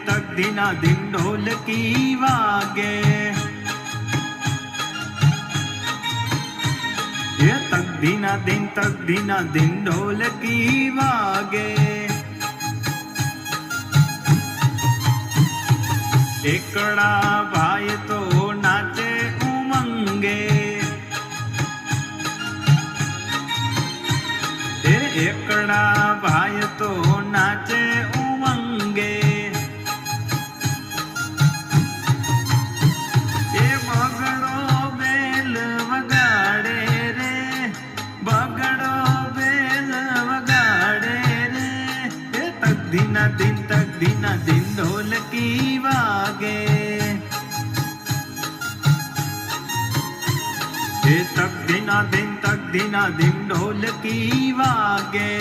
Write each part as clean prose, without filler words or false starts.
तक दीना दिन ढोलकी वागे ये तक दीना दिन ढोलकी वागे एकड़ा भाई तो नाचे उमंगे एकड़ा भाई तो नाचे उमंगे ये बगड़ो बेल वगाड़े रे बगड़ो बेल वगाड़े रे ये तक दीना दिन ढोलकी वागे ये तक दीना दिन ढोलकी वागे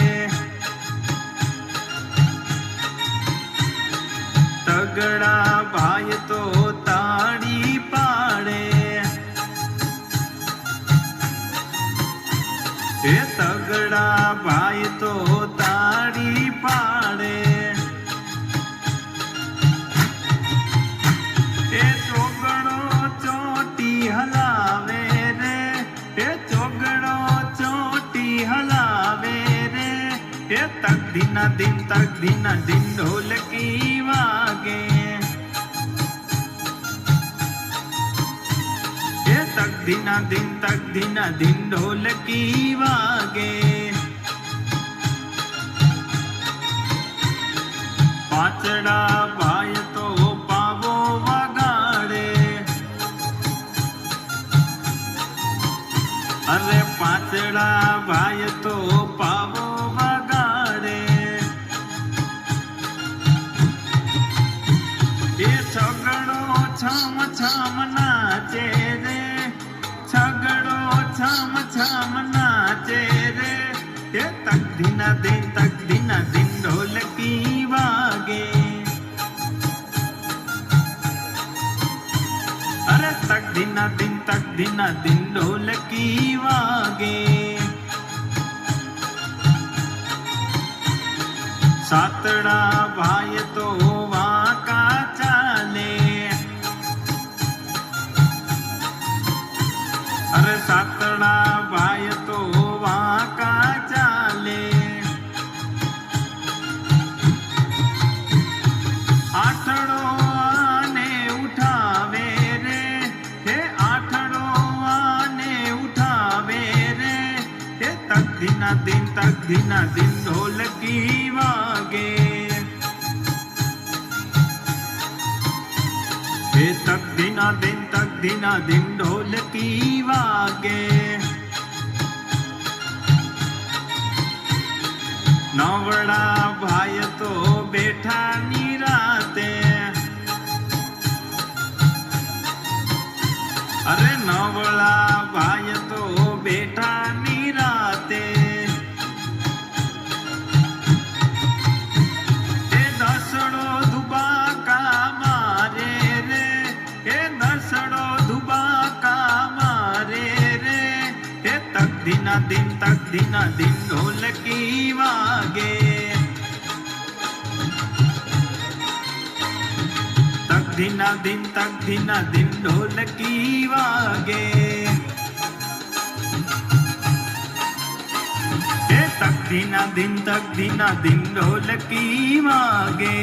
तगड़ा भाई तो ताड़ी पाड़े ये तगड़ा भाई तो ताड़ी पाड़े ये चोगड़ो चोटी हलावे रे ये चोगड़ो चोटी हलावे रे ये तक दीना दिन ढोलकी वागे ये तक दीना दिन ढोलकी वागे पाचड़ा भाई तो पावो वगाड़े अरे पाचड़ा भाई तो पावो वगाड़े ये छगड़ो छम नाचे रे छगड़ो छम नाचे रे ये तक दीना दिन ढोलकी वागे अरे तक दीना दिन ढोलकी वागे सातड़ा भाई तो वाका चाले अरे सातड़ा भाई तो वाका चाले आठड़ो आने उठावे रे हे आठड़ो आने उठावे रे हे तक दीना दिन ढोलकी वागे हे तक दीना दिन ढोलकी वागे नवड़ा भाई तो बैठा निराते अरे नवड़ा भाई तो बैठा निराते ए दसड़ो धुबाका मारे रे ए दसड़ो धुबाका मारे रे ए तक दीना दिन ढोलकी वागे तक दीना दिन ढोलकी वागे तक दीना दिन ढोलकी वागे।